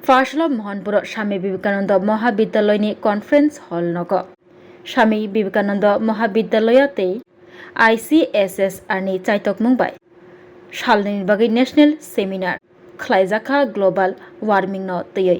फार्सला Mohanpur Swami Vivekananda महाविद्यालयनि conference हल नग Swami Vivekananda महाविद्यालयते ICSS आरनि चाइतक मुंबाय सालनि बागै नेशनेल सेमिनार खलाइजाखा ग्लोबल वार्मिंग न तयै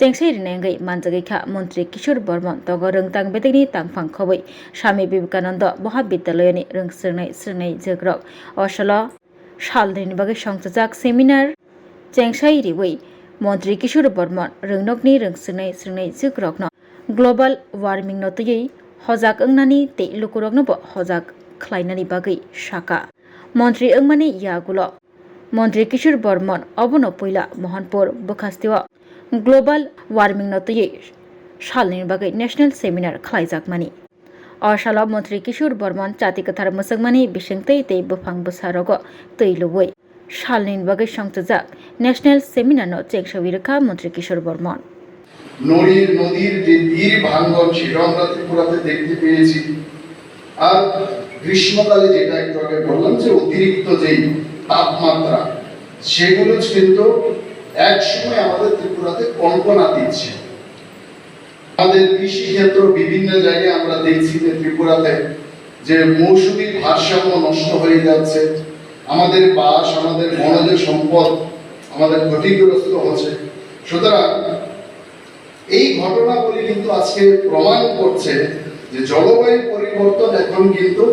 जेंसे रिनेंगै मानजगैखा मंत्री किशोर बर्मन तग रोंतां बेदेगनि तांफां खबै स्वामी विवेकानंद महाविद्यालयनि रोंस्रोनाय जोग्रक असल सालनि बागै संसजाक सेमिनार जेंसाय रिवै मंत्री किशोर बर्मन रोंनकनि रोंस्रोनाय जोग्रकनो ग्लोबल वार्मिंग न तयै हजाक अंगनानि ते लुकुरकनोबो हजाक खलायनानि बागै साका मंत्री अंगमानि यागुलो मंत्री किशोर बर्मन अबनो पैला मोहनपुर बखास्तिवा ग्लोबल वार्मिंग न तयै सालनि बागै नेशनेल सेमिनार खलायजाकमानि असाल मंत्री किशोर बर्मन चातिकथार मोसंमानि बिसिंतै ते बफां बसारग तै लुबै सालनि बागै संसजाक नेशनेल सेमिनार न चेंगसविरखा मंत्री किशोर बर्मन নদীর যে তীর ভাঙ্গন সেটা আমরা ত্রিপুরাতে দেখতে পেয়েছি। আর গ্রীষ্মকালে যেটা একটু আগে বললাম যে অতিরিক্ত যে তাপমাত্রা সেগুলো কিন্তু এক সময় আমাদের ত্রিপুরাতে কল্পনা দিচ্ছে। আমাদের কৃষি ক্ষেত্র বিভিন্ন জায়গায় আমরা দেখছি যে ত্রিপুরাতে যে মৌসুমী ভারসাম্য নষ্ট হয়ে যাচ্ছে, আমাদের বাস আমাদের বনজ সম্পদ আমাদের ক্ষতিগ্রস্ত হচ্ছে। সুতরাং এই ঘটনাগুলি কিন্তু আজকে প্রমাণ করছে যে জলবায়ু পরিবর্তন এখন কিন্তু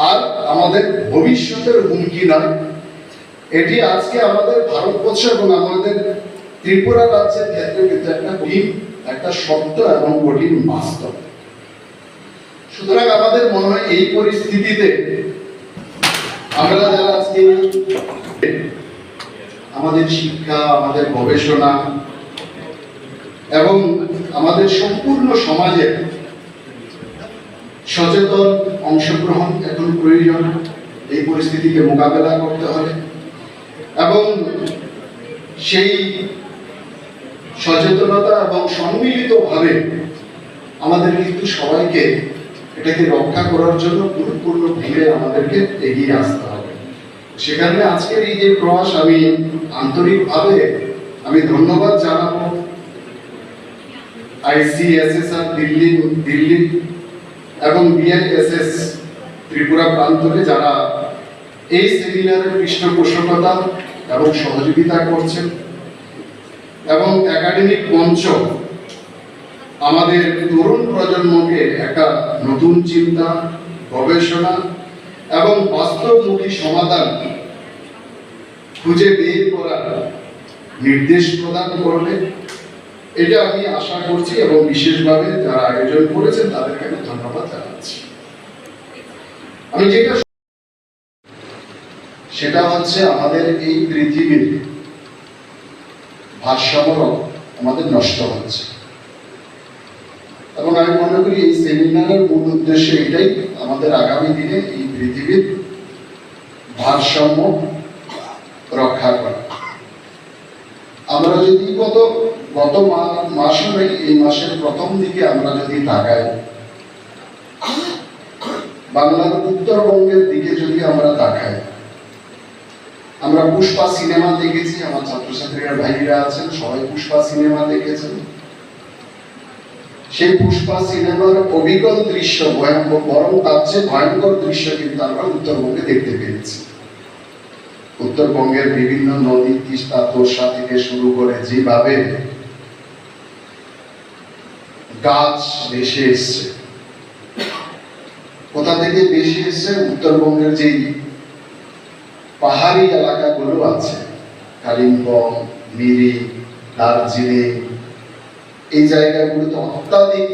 আর আমাদের ভবিষ্যতের হুমকি নয়, এটি আজকে আমাদের ভারতবর্ষ এবং আমাদের ত্রিপুরা রাজ্যের ক্ষেত্রে কিন্তু একটা সত্য এবং কঠিন বাস্তব। সুতরাং আমাদের মনে হয় এই পরিস্থিতিতে আমরা যারা আজকে আমাদের শিক্ষা আমাদের গবেষণা এবং আমাদের সম্পূর্ণ সমাজের সচেতন অংশগ্রহণ এখন প্রয়োজন এই পরিস্থিতিকে মোকাবেলা করতে হবে। এবং সেই সচেতনতা এবং সম্মিলিতভাবে আমাদের কিন্তু সবাইকে এটাকে রক্ষা করার জন্য পূর্ণভাবে আমাদেরকে এগিয়ে আসতে হবে। সেখানে আজকের এই যে প্রয়াস আমি আন্তরিকভাবে ধন্যবাদ জানাবো ICSS দিল্লি এবং BISS ত্রিপুরা প্রান্তরে যারা এই সেমিনারের পৃষ্ঠপোষকতা এবং সহযোগিতা করছেন এবং একাডেমিক মঞ্চ আমাদের তরুণ প্রজন্মকে একটা নতুন চিন্তা গবেষণা এবং বাস্তবমুখী সমাধান খুঁজে বের করার নির্দেশ প্রদান করবে, এটা আমি আশা করছি এবং বিশেষভাবে যারা আয়োজন করেছেন তাদেরকে আমি ধন্যবাদ জানাচ্ছি। আমি সেটা হচ্ছে আমাদের এই পৃথিবীর ভারসাম্য আমাদের নষ্ট হচ্ছে এবং আমি মনে করি এই সেমিনারের মূল উদ্দেশ্য এটাই, আমাদের আগামী দিনে এই পৃথিবীর ভারসাম্য রক্ষা করা। আমরা যদি গত মাসে এই মাসের প্রথম দিকে আমরা যদি তাকাই, বাংলার উত্তরবঙ্গের দিকে যদি আমরা তাকাই, আমরা পুষ্পা সিনেমা দেখেছি, আমার ছাত্রছাত্রীরা ভাইরা আছেন সবাই পুষ্পা সিনেমা দেখেছেন। সেই পুষ্পা সিনেমার অবিকল দৃশ্য বরং তার চেয়ে ভয়ঙ্কর দৃশ্য কিন্তু আমরা উত্তরবঙ্গে দেখতে পেয়েছি। উত্তরবঙ্গের বিভিন্ন নদী তিস্তা তোর্ষা থেকে শুরু করে যেভাবে গাছ ভেসে এসছে, কোথা থেকে ভেসে এসছে উত্তরবঙ্গের যেই পাহাড়ি এলাকাগুলো আছে, কালিম্পং, মিরিক, দার্জিলিং, এই জায়গাগুলোতে অত্যাধিক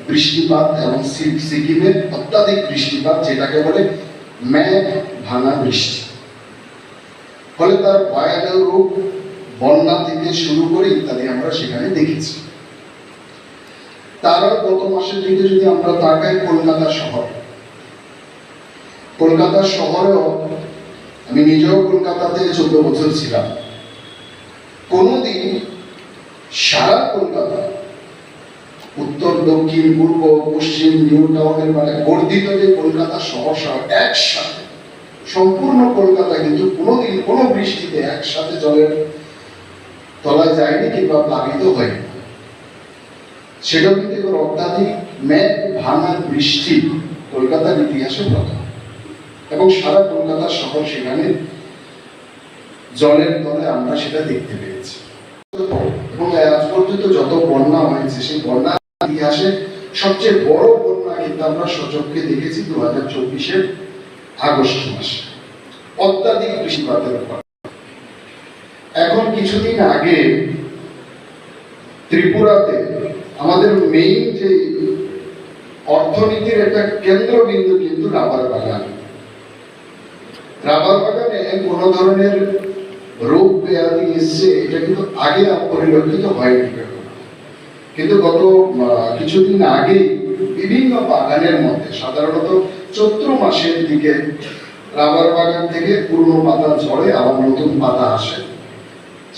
বৃষ্টিপাত এবং সিকিমের অত্যাধিক বৃষ্টিপাত যেটাকে বলে মেঘ ভাঙা বৃষ্টি, ফলে তার ভয়াবহ রূপ বন্যা থেকে শুরু করে ইত্যাদি আমরা সেখানে দেখেছি। তারও গত মাসের দিকে যদি আমরা তাকাই কলকাতা শহরেও আমি নিজেও কলকাতাতে 14 বছর ছিলাম, কোনোদিন সারা কলকাতা উত্তর দক্ষিণ পূর্ব পশ্চিম নিউ টাউনের মানে বর্ধিত যে কলকাতা শহর একসাথে সম্পূর্ণ কলকাতা কিন্তু কোনোদিন কোনো বৃষ্টিতে একসাথে জলের তলায় যায়নি কিংবা প্লাবিত হয়নি। সেটাও কিন্তু এবার অত্যাধিক মেঘ ভাঙা বৃষ্টি কলকাতার ইতিহাসে প্রথম, এবং সারা কলকাতা শহর সেখানে জলের তলে আমরা সেটা দেখতে পেয়েছি। এবং আজ পর্যন্ত যত বন্যা হয়েছে সেই বন্যা ইতিহাসে সবচেয়ে বড় বন্যা কিন্তু আমরা সচক্ষে দেখেছি 2024-এর আগস্ট মাসে অত্যাধিক বৃষ্টিপাতের ফলে। এখন কিছুদিন আগে ত্রিপুরাতে আমাদের মেইন যে অর্থনীতির একটা কেন্দ্রবিন্দু কিন্তু রাবার বাগান। রাবার বাগানে কোনো ধরনের রোগ ব্যাধি এসছে এটা কিন্তু আগে পরিলক্ষিত হয়নি, কিন্তু গত কিছুদিন আগে বিভিন্ন বাগানের মধ্যে সাধারণত চৈত্র মাসের দিকে রাবার বাগান থেকে পুরনো পাতা ঝরে আবার নতুন পাতা আসে।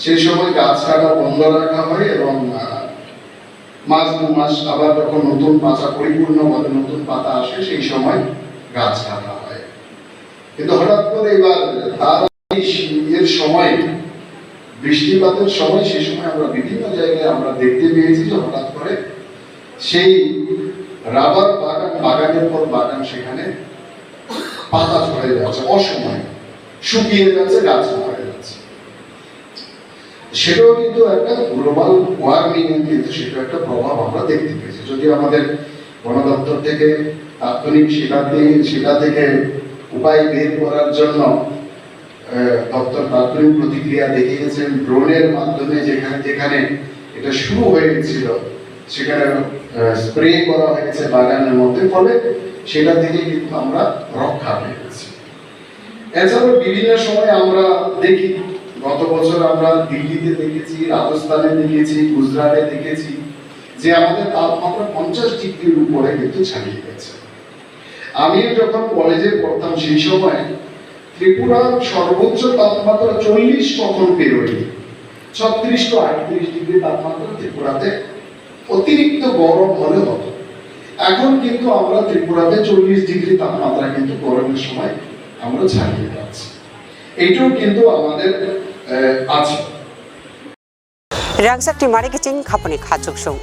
সেই সময় গাছ কাটা বন্ধ রাখা হয় এবং মাস দু মাস আবার যখন নতুন পাতা পরিপূর্ণভাবে নতুন পাতা আসে সেই সময় গাছ কাটা হয়। কিন্তু হঠাৎ করে এবার তার এর সময় বৃষ্টিপাতের সময় সেই সময় আমরা বিভিন্ন জায়গায় আমরা দেখতে পেয়েছি যে হঠাৎ করে সেই রাবার বাগানের পর বাগান সেখানে পাতা ঝরে যাচ্ছে, অসময় শুকিয়ে যাচ্ছে, গাছ মরে যাচ্ছে। সেটাও কিন্তু একটা গ্লোবাল ওয়ার্মিং এর কিন্তু সেটা একটা প্রভাব আমরা দেখতে পেয়েছি। যদি আমাদের বন দপ্তর থেকে তাৎক্ষণিক সেটা থেকে উপায় বের করার জন্য দপ্তর তাৎক্ষণিক প্রতিক্রিয়া দেখিয়েছেন, ড্রোনের মাধ্যমে যেখানে যেখানে এটা শুরু হয়েছিল সেখানে স্প্রে করা হয়েছে বাগানের মধ্যে, ফলে সেটা থেকে কিন্তু আমরা রক্ষা পেয়েছি। এছাড়াও বিভিন্ন সময় আমরা দেখি, গত বছর আমরা দিল্লিতে দেখেছি, রাজস্থানে দেখেছি, গুজরাটে দেখেছি যে আমাদের তাপমাত্রা 50 ডিগ্রির উপরে কিন্তু ছাড়িয়ে গেছে। আমিও যখন কলেজে পড়তাম সেই সময় ত্রিপুরার সর্বোচ্চ তাপমাত্রা 40 কখন পেরোয়নি, 36 to 38 ডিগ্রি তাপমাত্রা ত্রিপুরাতে অতিরিক্ত গরম হলে হতো। এখন কিন্তু আমরা ত্রিপুরাতে 40 ডিগ্রি তাপমাত্রা কিন্তু গরমের সময় আমরা ছাড়িয়ে যাচ্ছি। এইটাও কিন্তু আমাদের আছে। রাংসাক টিমারি কিচিং খাপনি খাচুক সং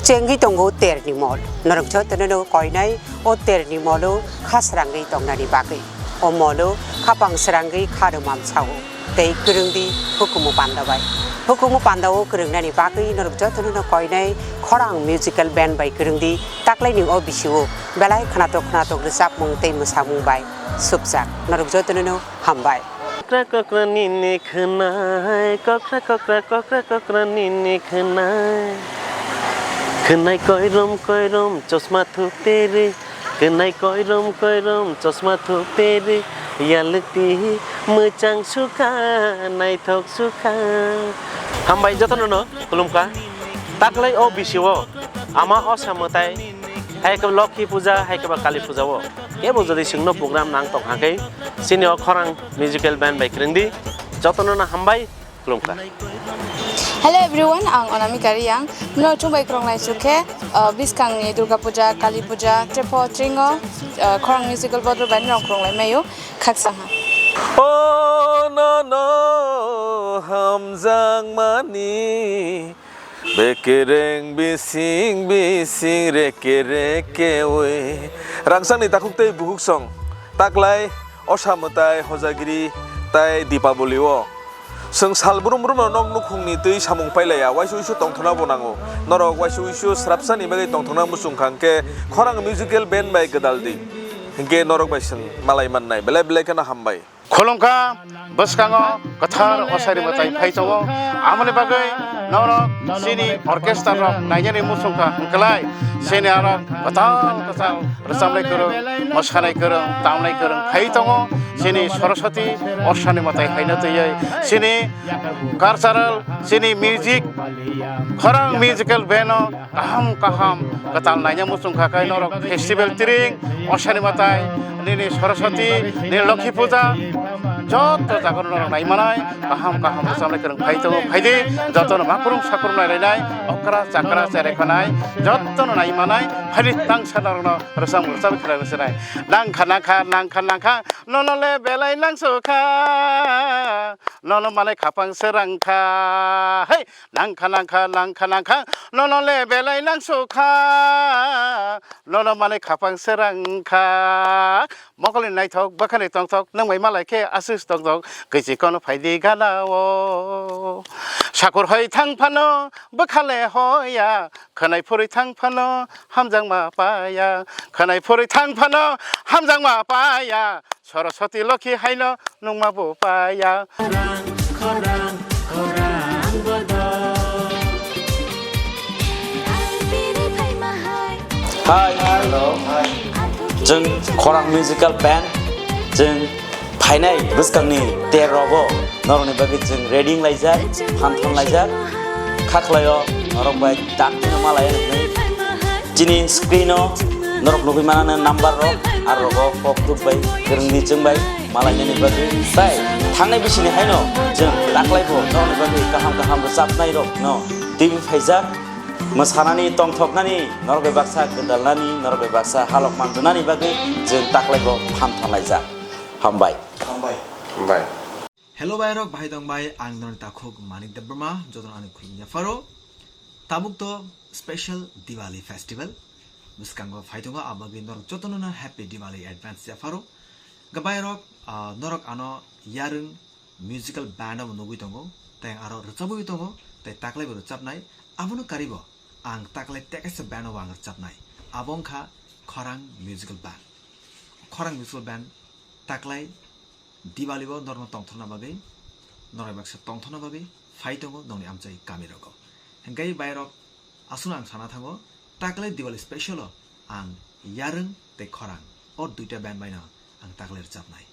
চেঙ্গি তঙ্গো তেরনি মল নরকছ তননো কয়নাই ও তেরনি মলো খাসরাঙ্গি তংনানি বাগৈ ও মলো খাপাং সরাঙ্গি খারুমাম ছাও tei kerengdi hukumu pandabai hukumu pandawo kerengnani bagui norokjo tonono koinai khorang musical band bai kerengdi taklai ning o bisiwo belai khanatok resap mung tei musamung bai subjak norokjo tonono hambai kokra nini khnai kokra nini khnai koirom chosma thu tere khnai koirom chosma thu tere yalti mechang suka nai thok suka hambai jotono kulumka taklai o bisiwo ama osamotai hai ka lokhi puja hai ka kali puja wo ebo jodi singno program nang tok hakai senior khorang musical band by krengdi jotono na hambai kulumka. Hello everyone, ang Anamika Riyang. Mula chumbai krong lai sukhe biskang ni Durga Puja, Kali Puja, Trepo Tringo, khorang musical band band rong krong lai mayo khaksang ha. Oh no hamjang mani bekereng bising reke we rangsang ni takuk tei buhuk song taklai osamutai hojagiri tai dipaboli wo seng salbrum nok nukhungni tei samung pailaya waisu tongthona bonango norok waisu srapsani bagai tongthona musung khangke khorang musical band bai gadaldi hingke norok bai seng malai mannai belai kana hambai Kolomka baskango kathar osari matai phaitowo amone bagai norok sini orchestra rok naijani musungka hingkalai sini arok katal rasamlai korong mosanai korong tamlai korong phaitowo sini Saraswati osani matai haina tei sini cultural sini music khorang musical band kaham katal naija musungka kai norok festival tiring osani matai nini Saraswati ni Lokhi Puja joto jagono nai manai kaham samle kereng phaito phaidi joto ma kurung sakurung nai okra chakra chere khanai joto tono nai manai hari tang sanarno rasam rasam khara serai nangkha nono le belai nang sukha nono malai khapang serangkha hey nangkha nono le belai nang sukha nono malai khapang serangkha mokali nai thok bakhani tong thok nang mai malai ke asus tong thok kisi kono phaidi ganao sakur hoi thang phano bakhale hoya khanai phuri thang phano hamjang ma paya khanai phuri thang phano hamjang ma paya Saraswati लखी हाइन नुमा बो पाया Hi, hello. जों खरां मिउजिकल band जों फाइनाय बोसकांनि 13 रबो नरनि बागै जों रेडिं लाइजार फानथन लाइजार खाखलायो नरक bye दाखिनो मालाय दिनि स्क्रिनो नरक लुबै मानानो नाम्बार रो आरो रबो पप दुबाय गोरोंनि जोंबाय मालायनि बागै बाय थांनाय बिसिनि हायनो जों दाखलायबो नरनि बागै गाहाम रोजाबनाय रो न टिभि फाइजा मोसानानै तंथकनानै नरबे बाक्सा गोदालनानै नरबे बाक्सा हालक मानजुनानै बागै जों दाखलायबो फानथालायजा हामबाय Hello Bayrok Bahai Dong Bai ang non takhok Manik de Burma jodon ani khulnya faro tabuk to special Diwali festival muskango phaitonga abagi norok jotonona happy Diwali advance ya faro gabayrok norok ano yarung musical band am nugui tongo teng aro rochabui tongo tai taklai bo rochabnai abono karibo ang taklai tekase band wang rochabnai abongkha khorang musical band taklai Diwali bo norma tongthona bagai norai baksa tongthona bagai phaitongo noni amchai kamiroko hengkai bayrok asuna ang sana thango taklai Diwali special ang yarung te khorang or duita band baina ang taklai rochabnai